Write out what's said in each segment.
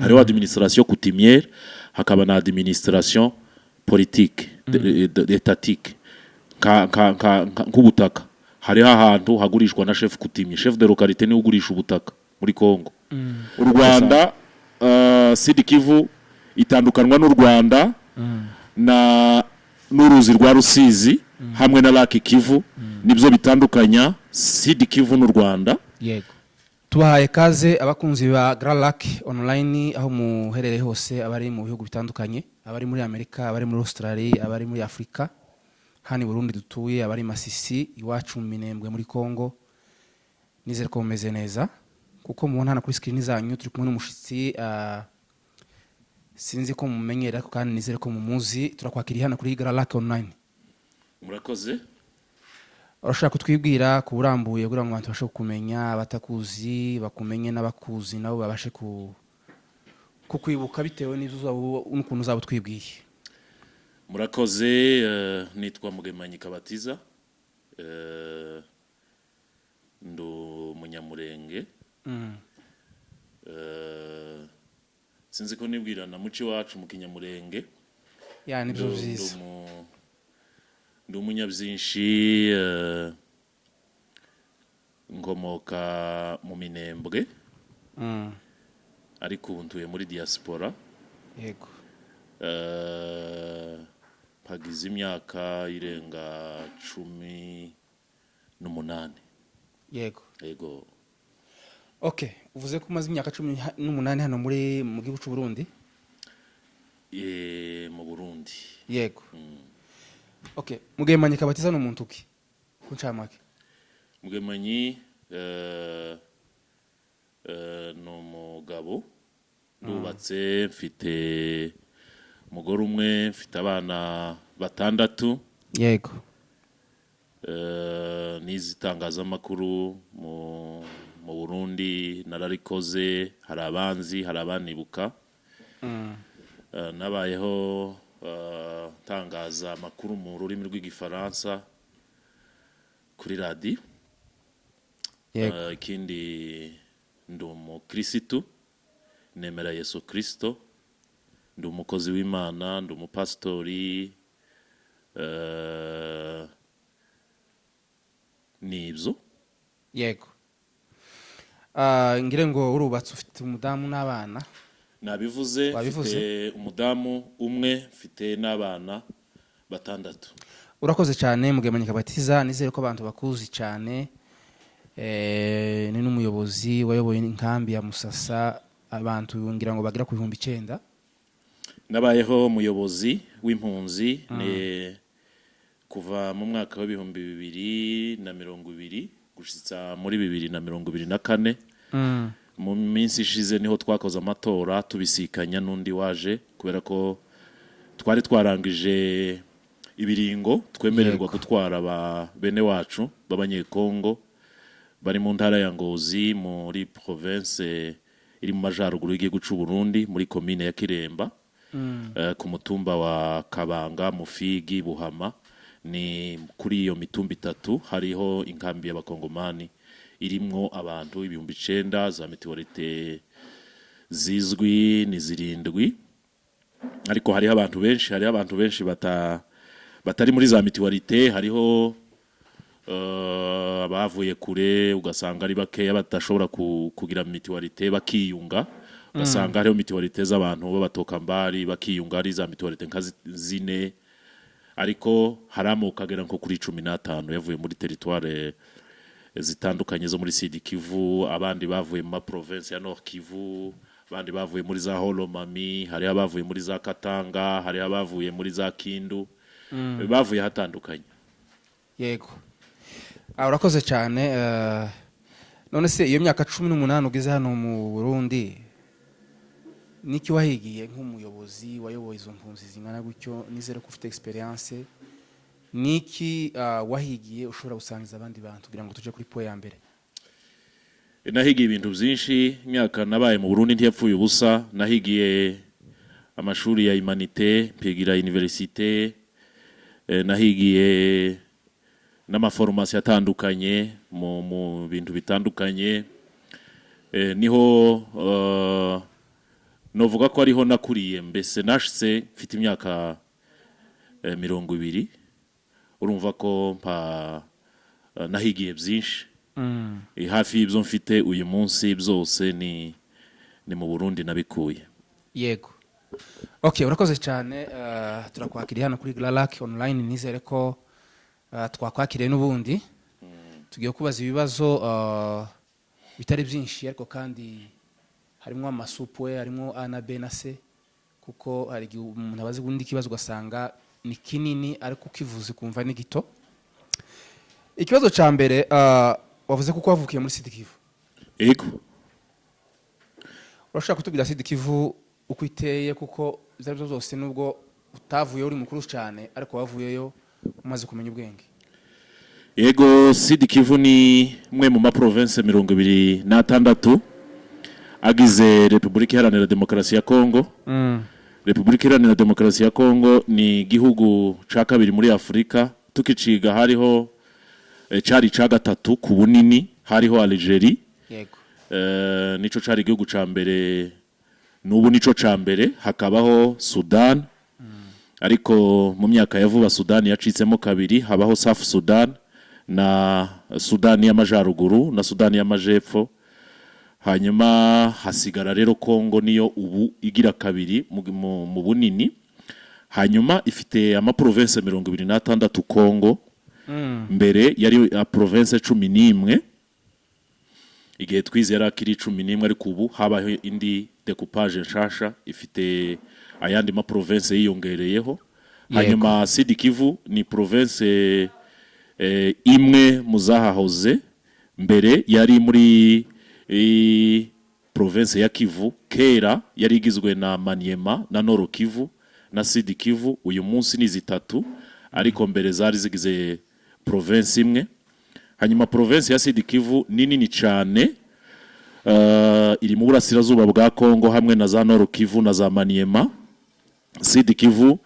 hariho administration coutumière hakaba na administration politique étatique nk'ubutaka hariho ahantu hagurishwa na chef coutumier chef de localité ni ugurisha ubutaka muri Kongo u Rwanda Sud Kivu itandukanwa n'u Rwanda na n'uruzi rwa Rusizi hamwe na Lake Kivu nibyo bitandukanya Sud Kivu n'u Rwanda. Yego tubahaye kaze abakunzi ba Grand Lac online aho muherereye hose abari mu bihugu bitandukanye abari muri Amerika abari muri Australia abari muri Afrika hani Burundi dutuye abari Masisi iwacu mu Minembwe muri Kongo nizere ko mumeze neza kuko mubona hano kuri screen zanyu turi kumwe n'umushitsi sinzi ko mumenyera kandi nizere ko mumuzi turakwakiriye hano kuri Grand Lac online. Murakoze. Urashaka kutwibwira kuburambuye kugira ngo abantu bashe kumenya abatakuzi bakumenye n'abakuzi nabo babashe kukwibuka bitewe n'ukuntu uzaba twibwiye. Murakoze nitwa Mugemanyi Kabatiza ndo munyamurenge sinzi ko nibwira na muci wacu mu Kinyamurenge ya nibyo byiza ndo munyabyinshi ngomoka mu Minembwe ariko untuye muri diaspora yego pagize imyaka irenga 18 yego okay uvuze ko umaze imyaka 18 hano muri mu gihugu cy'u Burundi mu Burundi yego okay Mugemanyi Kabatiza no muntu ki kuncamake Mugemanyi no mugabo ndubatse mfite umugore umwe mfite abana 6 yego n'izitangazamakuru mu Burundi nararikoze hari abanzi hari abanibuka nabayeho tangaza amakuru mu rurimi rw'igifaransa kuri radio ikindi ndumo Kristo nemera Yesu Kristo ndumukozi w'Imana ndumupastori nibyo yego ngire ngo urubatse ufite umudamu n'abana nabivuze mfite umudamu umwe mfite n'abana 6. Urakoze cyane Mugemanyi Kabatiza nizere ko abantu bakuzi cyane ni n'umuyobozi wayoboye inkambi ya Musasa abantu ngira ngo bagira ku 9,000 nabayeho umuyobozi w'impunzi kuva mu mwaka wa 2020 gushitsa muri 2024 mu minsi ishize niho twakoze amatora tubisikanya n'undi waje kubera ko twari twarangije ibiringo twemererwa gutwara bene wacu b'abanyekongo bari mu ntara ya Ngozi muri province iri mu majaruguru y'igihugu cy'u Burundi muri commune ya Kiremba ku mutumba wa Kabanga Mufigi Buhama ni kuri iyo mitumba 3 hariho inkambi y'abakongomani irimwo abantu 9,000 za mituwalite zizwi ni 7 ariko hariho abantu benshi batari muri za mituwalite hariho abavuye kure ugasanga ari bakeya batashobora kugira mituwalite bakiyunga ugasanga hariho mituwalite z'abantu b'abatokambari bakiyunga ari za mituwalite nka 4 ariko haramukagera nko kuri 15 yavuye muri territoire zitandukanye zo muri Sud Kivu abandi bavuye mu province ya Nord Kivu abandi bavuye muri za Holomami hari abavuye muri za Katanga hari abavuye muri za Kindu bavuye hatandukanye yego urakoze cyane none se iyo myaka 18 ugeze hano mu Burundi niki wahigiye nk'umuyobozi wayoboye izo mpunzi zingana gutyo nizere ko ufite experience niki wahigiye ushobora gusangiza abandi bantu kugira ngo tuje kuri po ya mbere? Nahigiye ibintu byinshi imyaka nabaye mu Burundi ntiyapfuye ubusa nahigiye amashuri ya humanité mpigira université nahigiye n'amaformation atandukanye mu bintu bitandukanye niho novuga ko ariho nakuriye mbese nashitse mfite imyaka 20 urumva ko nahigiye byinshi hafi y'ibyo mfite uyu munsi byose ni mu Burundi nabikuye. Yego. Okay, urakoze cyane. Turakwakiriye hano kuri Gralac online, nizere ko twakwakiriye n'ubundi tugiye kubaza ibibazo bitari byinshi, ariko kandi harimo amasupwe, harimo A na B na C, kuko hari umuntu abazi gundi kibazo ugasanga ni kinini ariko ukivuze kumva ni gito. Ikibazo ca mbere, wavuze kuko wavukiye muri Sud Kivu. Yego. Urashaka kutubwira Sud Kivu uko iteye, kuko byari byose nubwo utavuye uri mukuru cyane ariko wavuyeyo umaze kumenya ubwenge. Yego, Sud Kivu ni mwe mu ma province 26 agize Republika Iharanira Demokarasi ya Kongo. Republika Iharanira Demokarasi ya Kongo ni gihugu ca kabiri muri Afrika, tukiciga hariho cari ca gatatu ku bunini, hariho Algeria. Yego. Nico cari igihugu ca mbere, nubu nico ca mbere, hakabaho Sudan. Ariko mu myaka ya vuba Sudan yacitsemo kabiri, habaho South Sudan na Sudan y'Amajaruguru na Sudan y'Amajepfo. Hanyuma hasigara rero Kongo niyo ubu igira kabiri mu bunini. Hanyuma ifite ama province 26 Kongo. Mbere yari a province 11. Igihe twize yari akiri 11, ariko ubu habaho indi decoupage nshasha ifite ayandi ma province yiyongereyeho. Hanyuma Sud Kivu ni province imwe muzahahoze. Mbere yari muri province ya Kivu, kera yari igizwe na Maniema na Nord Kivu na Sud Kivu. Uyu munsi ni zitatu, ariko mbere zari zigize province imwe. Hanyuma province ya Sud Kivu ni nini cyane, iri mu burasirazuba bwa Kongo hamwe na za Nord Kivu na za Maniema. Sud Kivu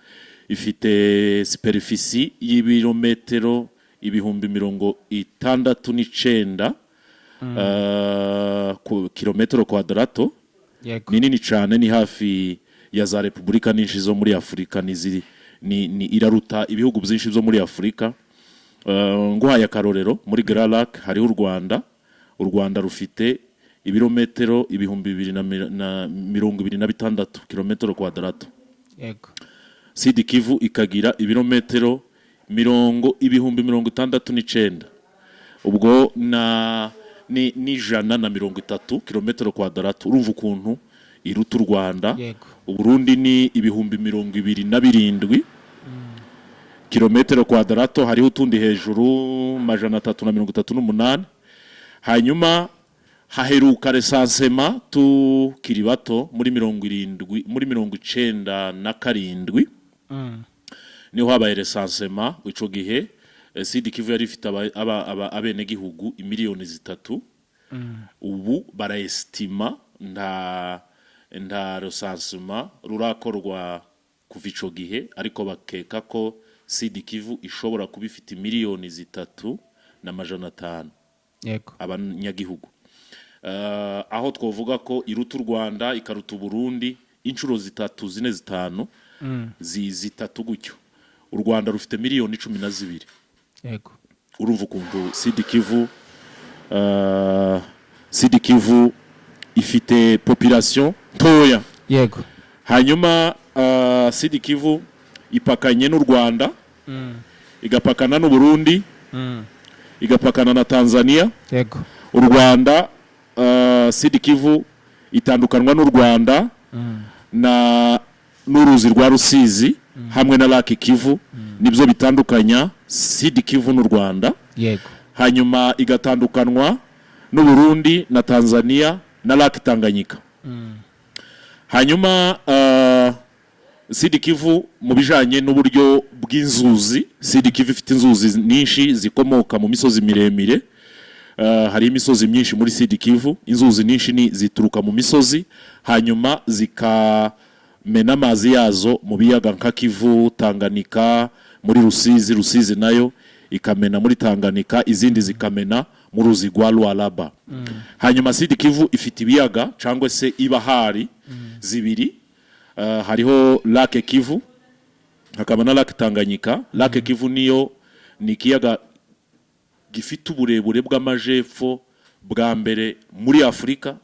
ifite superficie y'ibirometero 69,000 ku kilometero kwadrato. Ni nini cyane, ni hafi ya za Republika nyinshi zo muri Afrika, ni iraruta ibihugu byinshi byo muri Afrika. Nguhaye akarorero, muri Gralac hariho u Rwanda rufite ibirometero 2,026 kilometero kwadrato. Yego. Sud Kivu ikagira ibirometero 69,000. Ubwo ni 130 kilometero kwadrato. Urumva ukuntu iruta u Rwanda. Uburundi ni 27,000 kilometero kwadrato. Hariho utundi hejuru 338. Hanyuma haheruka recensement tukiri bato muri 97 niho habaye recensement. Ico gihe Sud Kivu yari ifite abene gihugu 3,000,000. Ubu baraestima nda recensement rurakorwa kuva ico gihe, ariko bakeka ko Sud Kivu ishobora kuba ifite 3,500,000. Yego. Abanyagihugu. Aho twovuga ko iruta u Rwanda, ikaruta Burundi inshuro 3, 4, 5 zitatu gutyo. U Rwanda rufite 1,12,000,000. Yego. Urumva ukuntu Sud Kivu ifite population ntoya. Yego. Hanyuma Sud Kivu ipakanye n'u Rwanda, igapakana n'u Burundi, igapakana na Tanzania. Yego. U Rwanda, Sud Kivu itandukanwa n'u Rwanda na n'uruzi rwa Rusizi hamwe na Lake Kivu. Nibyo bitandukanya Sud Kivu n'u Rwanda. Yego. Hanyuma igatandukanwa n'u Burundi na Tanzania na Lake Tanganyika. Hanyuma Sud Kivu mu bijanye n'uburyo bw'inzuzi, Sud Kivu ifite inzuzi nyinshi zikomoka mu misozi miremire. Hari imisozi myinshi muri Sud Kivu. Inzuzi nyinshi zituruka mu misozi, hanyuma zikamena amazi yazo mu biyaga nka Kivu, Tanganyika, muri Rusizi nayo ikamena muri Tanganyika, izindi zikamena mu ruzi rwa Lualaba. Hanyuma Sud Kivu ifite ibiyaga cyangwa se ibahari zibiri. Hariho Lake Kivu, hakaba na Lake Tanganyika. Lake Kivu niyo ni ikiyaga gifite uburebure bw'amajepfo bwa mbere muri Afurika,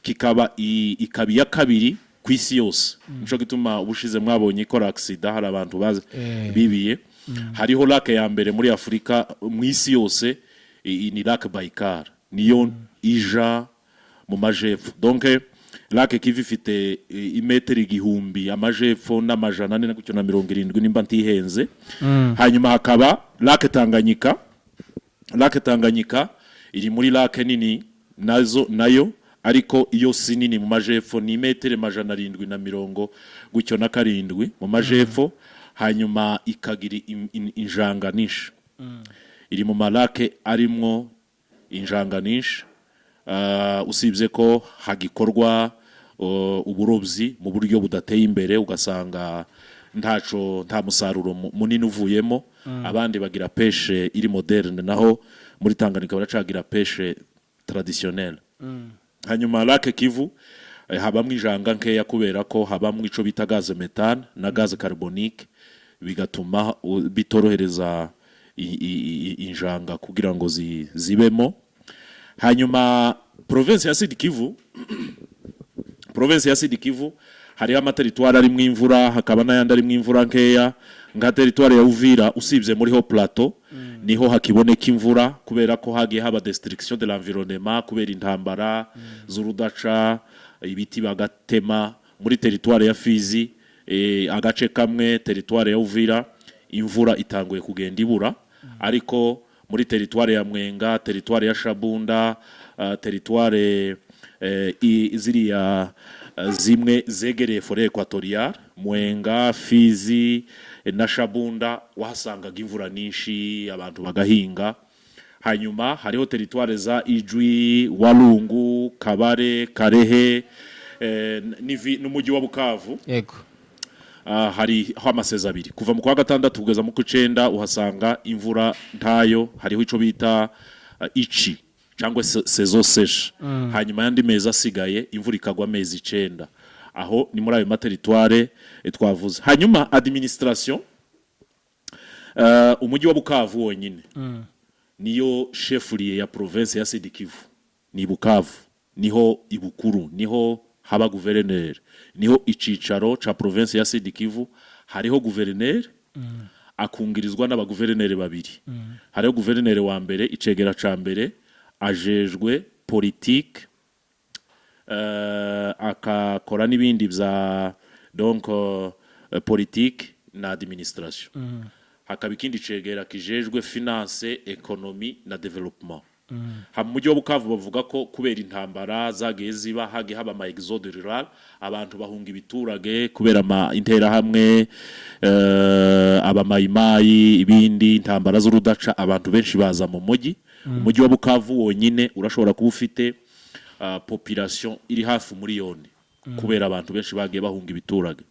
ikaba iya kabiri ku isi yose. Nico gituma ubushize mwabonye ikora accident, hari abantu bazi bibiye. Hariho lake ya mbere muri Afurika mu isi yose, ni Lake Baikal, niyo ija mu majepfo. Donc Lake Kivu ifite imetero igihumbi amajepfo n'amajana ane na gutyo na 70 nimba ntihenze. Hanyuma hakaba Lake Tanganyika. Lake Tanganyika iri muri lake nini nayo, ariko iyo si nini mu majepfo, ni metero amajana 770 gutyo na 7 mu majepfo. Hanyuma ikagira injanganisha. Iri mu malake arimwo injanganisha. Usibye ko hagikorwa uburobyi mu buryo budateye imbere, ugasanga nta musaruro munini uvuyemo. Abandi bagira peshe iri moderne, naho muri Tanganyika baracagira peshe traditionnelle. Hanyuma Lake Kivu habamwe ijanga nkeya kubera ko habamwe ico bita gaz methane na gaz carbonique, bigatuma bitorohereza injanga kugira ngo zibemo. Hanyuma province ya Sud Kivu hari amateritwari ari mu imvura, hakaba n'ayandi ari mu imvura nkeya. Nka teritwari ya Uvira, usibye muri ho plateau niho hakiboneka imvura, kubera ko hagiye haba destruction de l'environnement kubera intambara z'urudaca, ibiti bagatema. Muri teritwari ya Fizi, agace kamwe teritwari ya Uvira, imvura itanguye kugenda ibura. Ariko muri teritwari ya Mwenga, teritwari ya Shabunda, teritwari ziriya zimwe zegereye forêt équatoriale, Mwenga, Fizi na Shabunda, wahasangaga imvura nyinshi, abantu bagahinga. Hanyuma hariho teritwari za Ijwi, Walungu, Kabare, Karehe, n'umujyi wa Bukavu. Yego. Hari amasezi abiri kuva mu kwa gatandatu kugeza mu kw'icenda, uhasanga imvura ntayo. Hariho ico bita ici cyangwa saison sèche. Hanyuma yandi mezi asigaye imvura ikagwa amezi 9. Aho ni muri ayo materitware twavuze. Hanyuma administration, umujyi wa Bukavu wonyine niyo chefferie ya province ya Sud Kivu. Ni Bukavu, niho ibukuru, niho haba gouverneur, niho icicaro cha province ya Sud Kivu. Hariho gouverneur akungirizwa n'abaguverneur babiri. Hariho gouverneur wa mbere, icegera ca mbere, ajejwe politique, akakora n'ibindi bya donc politique na administration. Hakaba ikindi cegera kijejwe finance, economie na development. Ha mu mujyi wa Bukavu bavuga ko kubera intambara zagiye ziba, hagiye haba ama exode rural, abantu bahunga ibiturage kubera intera hamwe, abamayimayi, ibindi intambara z'urudaca, abantu benshi baza mu mujyi. Umujyi wa Bukavu wonyine urashobora kuba ufite population iri hafi miliyoni, kubera abantu benshi bagiye bahunga ibiturage.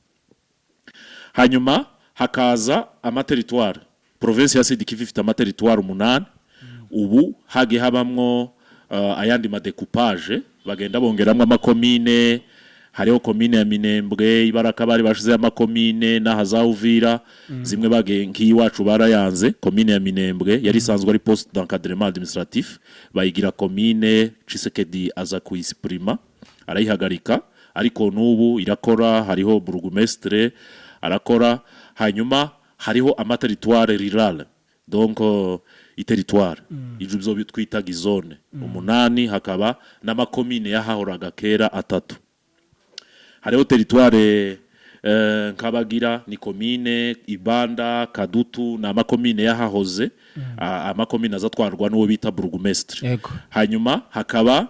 Hanyuma hakaza amateritwari. Province ya Sud Kivu ifite amateritwari 8. Ubu hagiye habamwo ayandi madekupage, bagenda bongeramwe amakomine. Hariho komine ya Minembwe, Ibaraka bari bashize amakomine, na haza Uvira zimwe bage nk'iwacu barayanze. Komine ya Minembwe yari isanzwe ari poste d'encadrement administratif, bayigira komine. Tshisekedi aza kuisprima, arayihagarika, ariko nubu irakora. Hariho burugumestre arakora. Hanyuma hariho amateritware rural, donc iteritware ijubyo bitwita gizone 8. Hakaba n'amakomine yahahoraga kera 3. Hariho teritware Nkabagira, ni komine, Ibanda, Kadutu na amakomine yahahoze. Amakomine azatwarwa n'uwo bita burugumestre. Hanyuma hakaba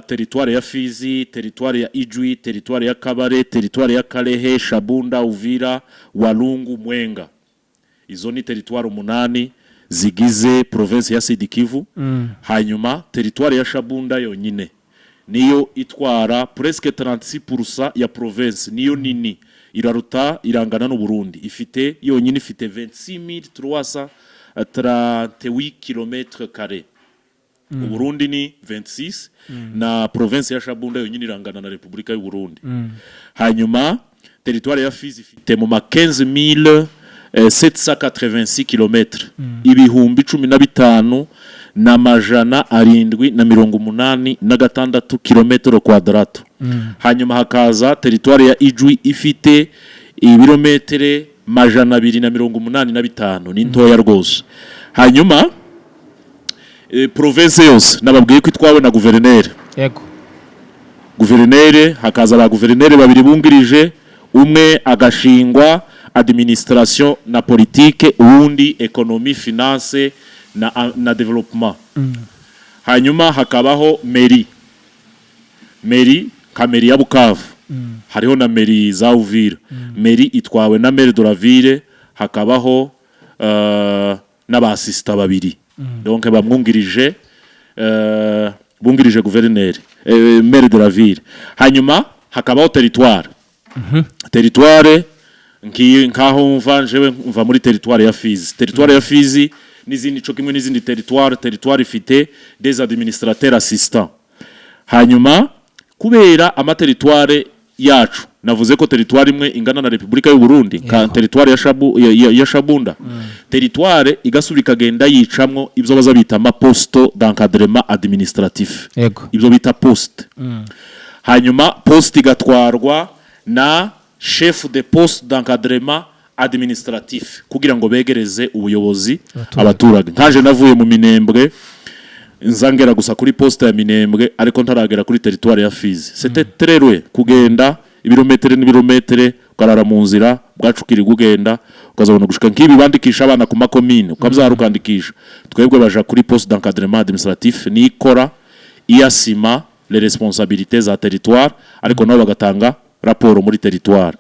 teritware ya Fizi, teritware ya Ijwi, teritware ya Kabare, teritware ya Karehe, Shabunda, Uvira, Walungu, Mwenga. Izo ni teritware 8 zigize province ya Sud Kivu. Hanyuma teritware ya Shabunda yonyine niyo itwara presque 36% ya province, niyo nini, iraruta, irangana n'u Burundi. Ifite yonyine ifite 26338 km². Uburundi ni 26 na province ya Shabunda yonyine irangana na Republika y'u Burundi. Hanyuma territoire ya Fizi ifite mu ma 15786 km, ibihumbi 15 na majana arindwi na 86 kilometero kwadrato. Hanyuma hakaza territoire ya Ijwi ifite ibirometere majana 285, ni ntoya rwose. Hanyuma province yose nababwiye ko itwawe na guverineri. Yego. Guverineri, hakaza ba guverineri babiri bungirije, umwe agashingwa administration na politique, uwundi economie finance na development. Hanyuma hakabaho mairie kameri ya Bukavu. Hariho na mairie za Uvira. Mairie itwawe na maire de la ville, hakabaho n'abasista babiri. Donc bamwungirije bungirije guverineri, maire de la ville. Hanyuma hakabaho territoire. Territoire nkaho mva muri territoire ya Fizi. Territoire ya Fizi n'izindi cyo kimwe n'izindi territoire ifite des administrateurs assistants. Hanyuma kubera amaterritoire yacu, navuze ko territoire imwe ingana na Republika y'u Burundi, ka territoire ya Shabunda. Territoire igasubira ikagenda yicamwo ibyo baza bita ama poste d'encadrement administratif. Ibyo bita poste. Hanyuma poste igatwarwa na chef de poste d'encadrement administratif kugira ngo begereze ubuyobozi abaturage. Ntaje navuye mu Minembwe nzangera gusa kuri poste ya Minembwe ariko ntaragera kuri territoire ya Fizi. C'était très loin kugenda ibirometere n'ibirometere, ukarara mu nzira bwacukiri gugenda ukazabona gushika nkibi bandikisha abana ku makomine ukabzara ukandikisha. Twebwe baja kuri poste d'encadrement administratif ni ikora iyasima les responsabilités za territoire ariko nabo bagatanga raporo muri territoire.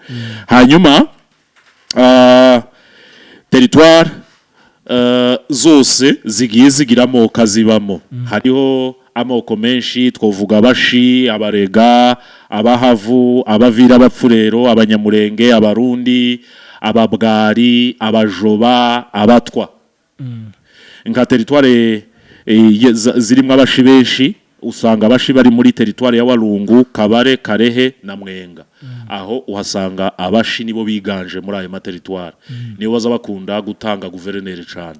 Hanyuma territoire zose zigiye zigiramo kazibamo. Hariho amoko menshi, twovuga abashi, abarega, abahavu, abavira, abapfurero, abanyamurenge, abarundi, ababwari, abajoba, abatwa. Nka territoire zirimo abashi benshi, usanga abashi bari muri territoire ya Walungu, Kabare, Karehe na Mwenga. Aho uhasanga abashi nibo biganje muri ayo materitoire. Nibo baza bakunda gutanga guverineri cyane.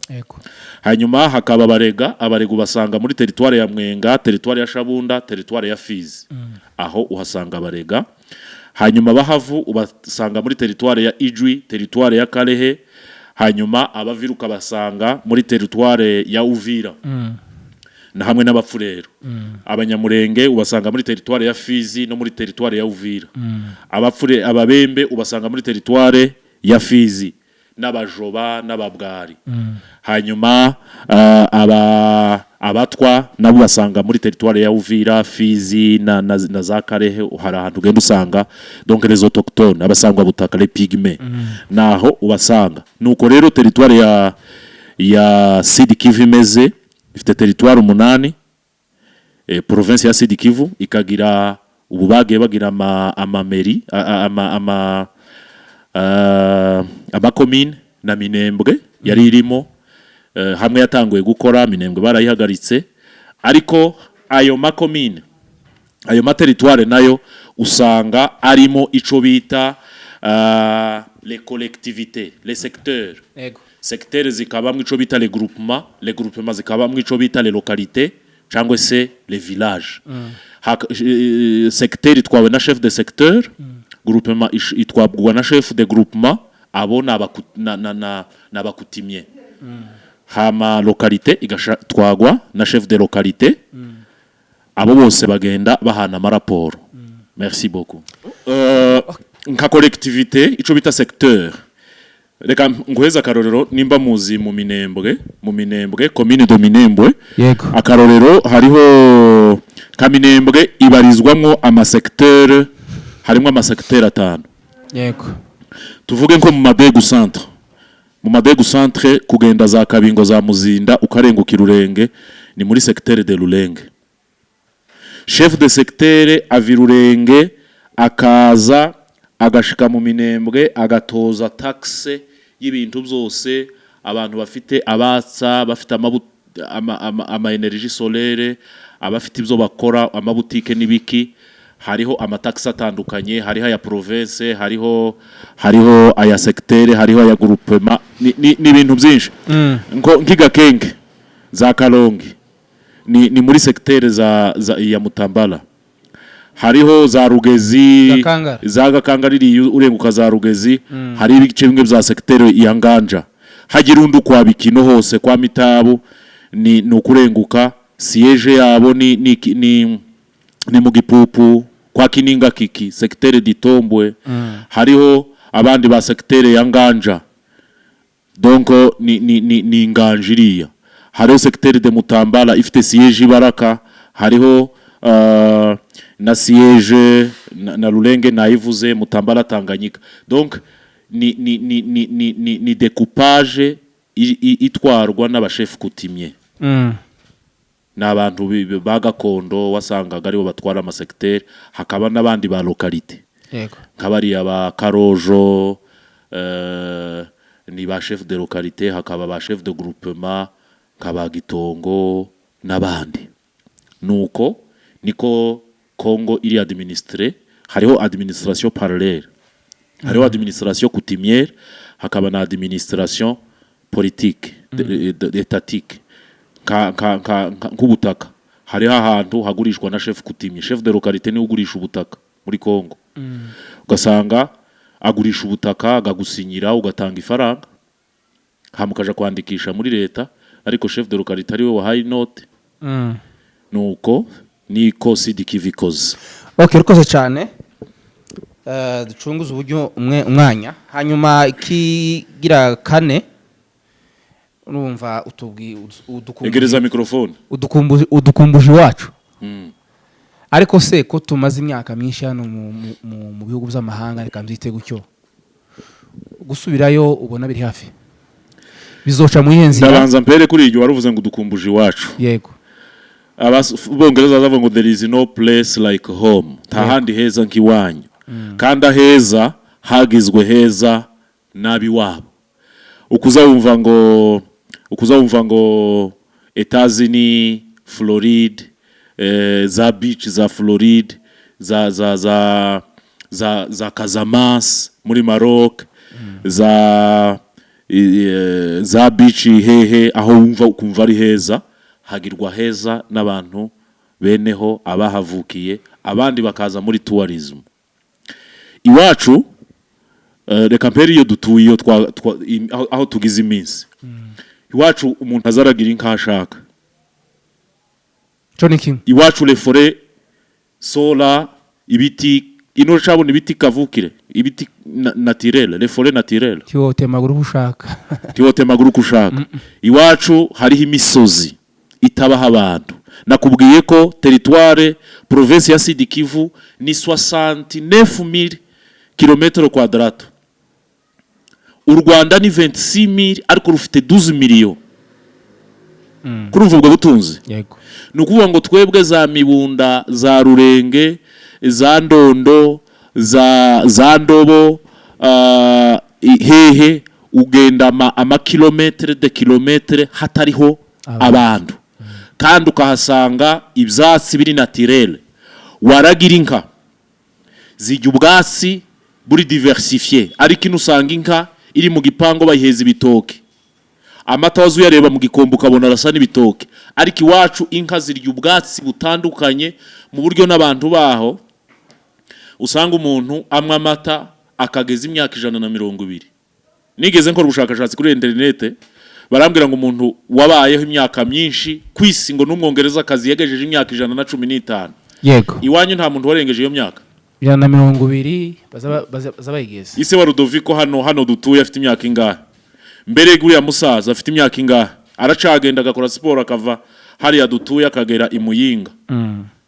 Hanyuma hakaba abarega ubasanga muri territoire ya Mwenga, territoire ya Shabunda, territoire ya Fizi. Aho uhasanga abarega. Hanyuma abahavu ubasanga muri territoire ya Ijwi, territoire ya Karehe. Hanyuma abaviruka basanga muri territoire ya Uvira. Na hamwe n'abapfurero. Abanyamurenge ubasanga muri territoire ya Fizi no muri territoire ya Uvira. Ababembe ubasanga muri territoire ya Fizi n'abajoba n'ababwari. Hanyuma abatwa nabo basanga muri territoire ya Uvira, Fizi na za Karehe. Hari ahantu ugenda usanga donc les autochtones, abasangwa butaka les pygmées. Naho ubasanga. Nuko rero territoire ya Sud Kivu imeze ifite territoire 8. Province ya Sud Kivu ikagira ububage bagira amameri abakomine na Minembwe yari irimo hamwe yatanguye gukora. Minembwe barayihagaritse, ariko ayo makomine ayo materitoire nayo usanga arimo ico bita les collectivités, les secteurs. Secteurs zikabamwe ico bita les groupements zikabamwe ico bita les localités cyangwa se les villages. Secteur itwawe na chef de secteur, groupement itwabwa na chef de groupement, abo n'abakutimye. Hama localité igatwagwa na chef de localité. Abo bose bagenda bahana amaraporo. Merci beaucoup. Nka collectivité ico bita secteur, reka nguheza akarorero nimba muzi mu Minembwe commune de Minembwe. Akarorero hariho ka Minembwe ibarizwamwo amasecteur, harimo amasecteur 5. Tuvuge nko mu Madegu centre kugenda za Kabingo za Muzinda ukarenguka Rurenge ni muri secteur de Rurenge. Chef de secteur avirurenge akaza agashika mu Minembwe agatoza taxe y'ibintu byose abantu bafite abatsa, bafite ama energy solaire, abafite ibyo bakora amabutike n'ibiki, hariho amataxi atandukanye, hariho aya province, hariho aya secteur, hariho aya groupement, ni ibintu byinshi. Nk'igakenge za Kalongi ni muri secteur ya Mutambala, hariho za Rugezi, za Gakangariri urenguka za Rugezi, hari ibice bimwe bya secteur ya Nganja, hagira undi kwa Bikino hose kwa Mitabu ni ukurenguka, siege yabo ni mu Gipupu kwa Kininga Kiki secteur d'Itombwe, hariho abandi ba secteur ya Nganja, donc ni Nganjiriya, hariho secteur de Mutambala ifite siege Baraka, hariho na siege na Rulenge nayivuze, Mutambala Tanganyika. Donc ni découpage itwarwa n'abachef coutumier. N'abantu bagakondo wasangaga aribo batwara ama secteur, hakaba n'abandi ba localité. Yego. Nkabari aba Karojo, ni ba chef de localité, hakaba ba chef de groupement, kaba Gitongo n'abandi. Nuko niko Congo iri administré, hariho administration parallèle, hariho administration coutumière, hakaba na administration politique étatique. Nk'ubutaka hariho ahantu hagurishwa na chef coutumier, chef de localité ni ugurisha ubutaka muri Congo, ugasanga agurisha ubutaka agagusinyira, ugatanga ifaranga, hamukaja kwandikisha muri leta, ariko chef de localité ariwe wahaye note. Nuko niko sidikivikoze. Okay, rukoze cyane. Ducunguza uburyo umwanya, hanyuma ikigira kane urumva egereza microphone udukumbuje iwacu. Ariko se ko tumaze imyaka myinshi hano mu bihugu by'amahanga, reka mbyite gutyo, gusubirayo ubona biri hafi, bizoca mu ihenzi. Ndabanza mpere kuri iryo waruvuze ngo dukumbuje iwacu. Yego. Abongereza bavuga ngo there is no place like home, tahandi heza nk'iwanyu. Kandi heza hagizwe heza nabi wabo. Ukuzawumva ngo Etazini, Floride, za beach za Floride, za Casamance muri Maroc, za beach hehe, aho wumva ukumva ari heza, hagirwa heza n'abantu beneho abahavukiye, abandi bakaza muri tourism. Iwacu reka mpere iyo dutuye aho tugize iminsi. Iwacu umuntu azaragira inka ashaka. Iwacu le forêt sola, ibiti ino cabona ibiti kavukire, ibiti naturel, le forêt naturel. Tiwote maguru kushaka. Iwacu hariho imisozi itabaho abantu. Nakubwiye ko territoire province ya Sud Kivu ni 69000 km². U Rwanda ni 26000, ariko rufite 12 millions. Kurumva ubwo butunzi. Yego. Nukuvuga ngo twebwe za Mibunda, za Rurenge, za Ndondo, za Ndobo, hehe ugenda amakilometre de kilometre hatariho abantu. Kandi ukahasanga ibyatsi biri naturel. Waragira inka zijya ubwatsi buri diversifié, ariko inusanga inka iri mu gipango bayiheza ibitoke. Amata wazu yareba mu gikombe ukabona arasa n'ibitoke. Ariko iwacu inka zirya ubwatsi butandukanye, mu buryo n'abantu baho usanga umuntu amwe amata akageza imyaka 120. Nigeze nkora ubushakashatsi kuri internet, barambwira ngo umuntu wabayeho imyaka myinshi kwisi ngo n'umwongereza akazi yagejeje imyaka 115. Yego. Iwanyu nta muntu warengeje iyo myaka 120 bazabayigeze. Ise wa Rudoviko hano dutuye afite imyaka ingahe? Mbere guriya musaza afite imyaka ingahe? Aracagenda agakora siporo akava hariya dutuye akagera imuyinga.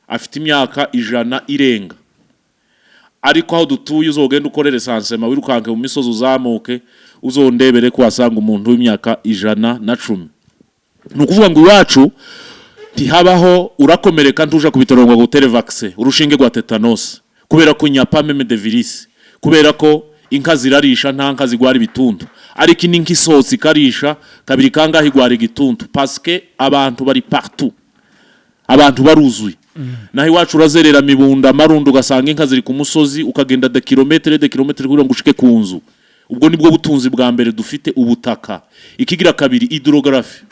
Afite imyaka 100 irenga. Ariko aho dutuye uzogenda ukorere sansema wirukanke mu misozi uzamuke, uzondebere ko wasanga umuntu w'imyaka 110. Nukuvuga ngo iwacu ntihabaho urakomereka ntuja kubitaro ngo gutere vaccine urushinge rwa tetanus, kubera ko nyapa meme de virus, kubera ko inka zirarisha nta nka zigwara ibituntu ariko ini nk'isohotse ikarisha kabiri kangahe igwara igituntu paske abantu bari partout abantu baruzuye naho iwacu urazerera mibunda amarundo ugasanga inka ziri ku musozi ukagenda de kilometre kugira ngo ushike ku nzu ubwo nibwo butunzi bwa mbere dufite ubutaka ikigira kabiri hydrography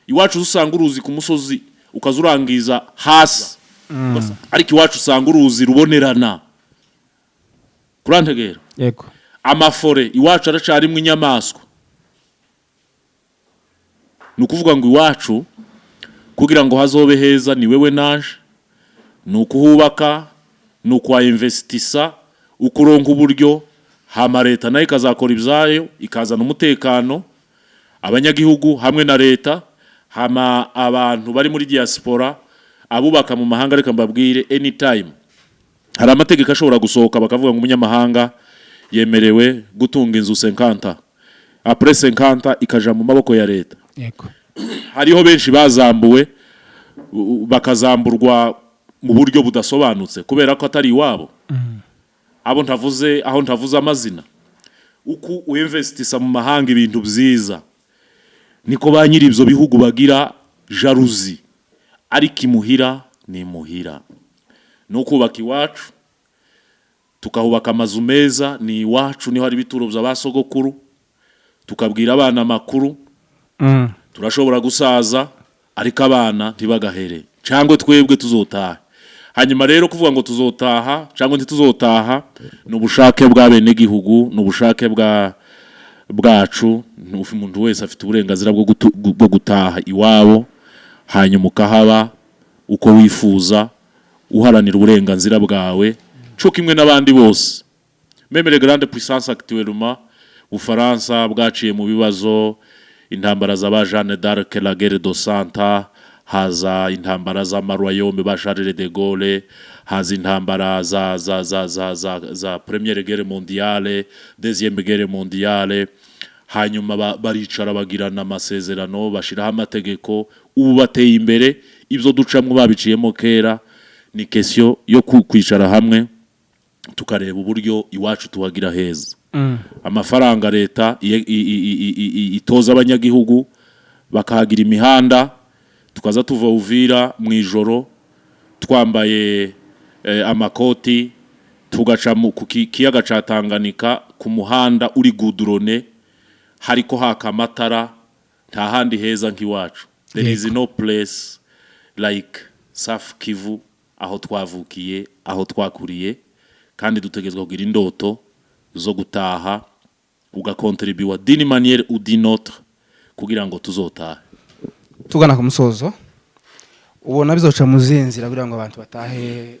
iwacu usanga uruzi ku musozi ukazurangiza hasi ariko iwacu usanga uruzi rubonerana kurantegera yego amafore iwacu aracarimwe inyamaswa nukuvuga ngo iwacu kugira ngo hazobe heza ni wewe naje nukuhubaka nukwa investisa ukuronka uburyo hama leta nayo ikazakora ibyayo ikazana umutekano abanyagihugu hamwe na leta hama abantu bari muri diaspora abubaka mu mahanga reka mbabwire anytime hari amategeko ashobora gusohoka bakavuga ngo umunyamahanga yemerewe gutunga inzu 50 après 50 ikaja mu maboko ya leta yego hariho benshi bazambuwe bakazamburwa mu buryo budasobanutse kubera ko atari iwabo abo ntavuze aho ntavuze amazina uku uinvestisa mu mahanga ibintu byiza niko ba nyiri ibyo bihugu bagira jalousie ariko imuhira ni muhira no kubaka iwacu tukahubaka amazu meza ni iwacu niho hari bituro by'abasogokuru tukabwira abana amakuru turashobora gusaza ariko abana ntibagahere cyangwa twebwe tuzotaha hanyuma rero kuvuga ngo tuzotaha cyangwa ntituzotaha n'ubushake bw'abene gihugu n'ubushake bwacu umuntu wese afite uburenganzira bwo gutaha iwabo hanyuma ukahaba uko wifuza uharanira uburenganzira bwawe cyo kimwe n'abandi bose même les grandes puissances actuellement Ufaransa bwaciye mu bibazo intambara za Jeanne d'Arc la guerre de Santa haza intambara za Maroyaume ba Charles de Gaulle haza intambara za première guerre mondiale deuxième guerre mondiale hanyuma baricara bagirana amasezerano bashiraho amategeko ubu bateye imbere ibyo ducamwe babiciyemo kera ni question yo kwicara hamwe tukareba uburyo iwacu tuhagira heza amafaranga leta itoza abanyagihugu bakahagira imihanda tukaza tuva Uvira mu ijoro twambaye amakoti tugaca ku kiyaga ca Tanganyika ku muhanda uri gudrone hariko haka amatara nta handi heza nk'iwacu there is no place like South Kivu aho twavukiye aho twakuriye kandi dutegezwa kugira indoto zo gutaha ugakontribuwa d'une manière ou d'une autre kugira ngo tuzotaha tugana ku musozo ubona bizoca mu zinzira kugira ngo abantu batahe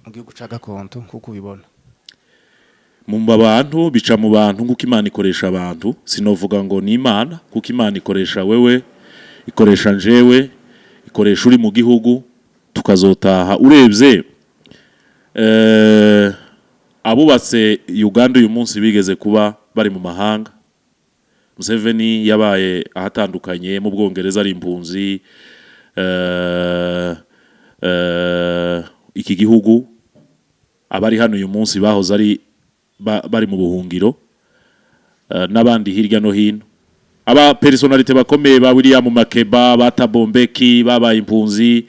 mu gihugu ca gakonto kuko ubibona mu bantu bica mu bantu kuko Imana ikoresha abantu sinovuga ngo ni Imana kuko Imana ikoresha wewe ikoresha njewe ikoresha uri mu gihugu tukazotaha urebye abubatse Uganda uyu munsi bigeze kuba bari mu mahanga Museveni yabaye ahatandukanye mu Bwongereza ari impunzi iki gihugu abari hano uyu munsi bahoze ari bari mu buhungiro n'abandi hirya no hino aba personalite bakomeye ba William Makeba ba Thabo Mbeki babaye impunzi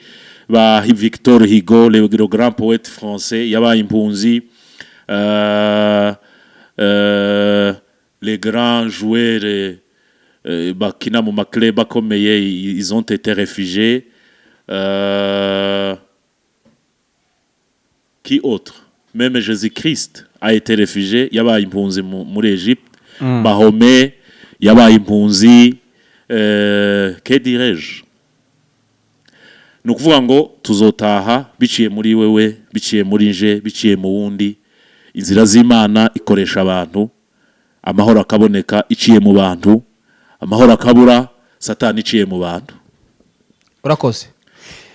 ba Victor Hugo le grand poète français yabaye impunzi les grands joueurs bakina mu maclub bakomeye ils ont été réfugiés qui autre même Jésus-Christ a été réfugié yabaye impunzi muri Egypte Mahomet yabaye impunzi que dirais-je nukuvuga ngo tuzotaha biciye muri wewe biciye muri nje biciye mu wundi inzira z'Imana ikoresha abantu amahoro akaboneka iciye mu bantu amahoro akabura satani iciye mu bantu urakoze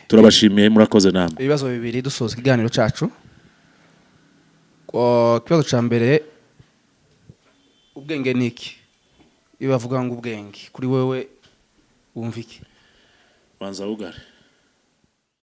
turabashimiye murakoze namwe ibibazo bibiri dusoza ikiganiro cacu kibazo ca mbere ubwenge niki ibavuga ngo ubwenge kuri wewe wumva iki banza ugare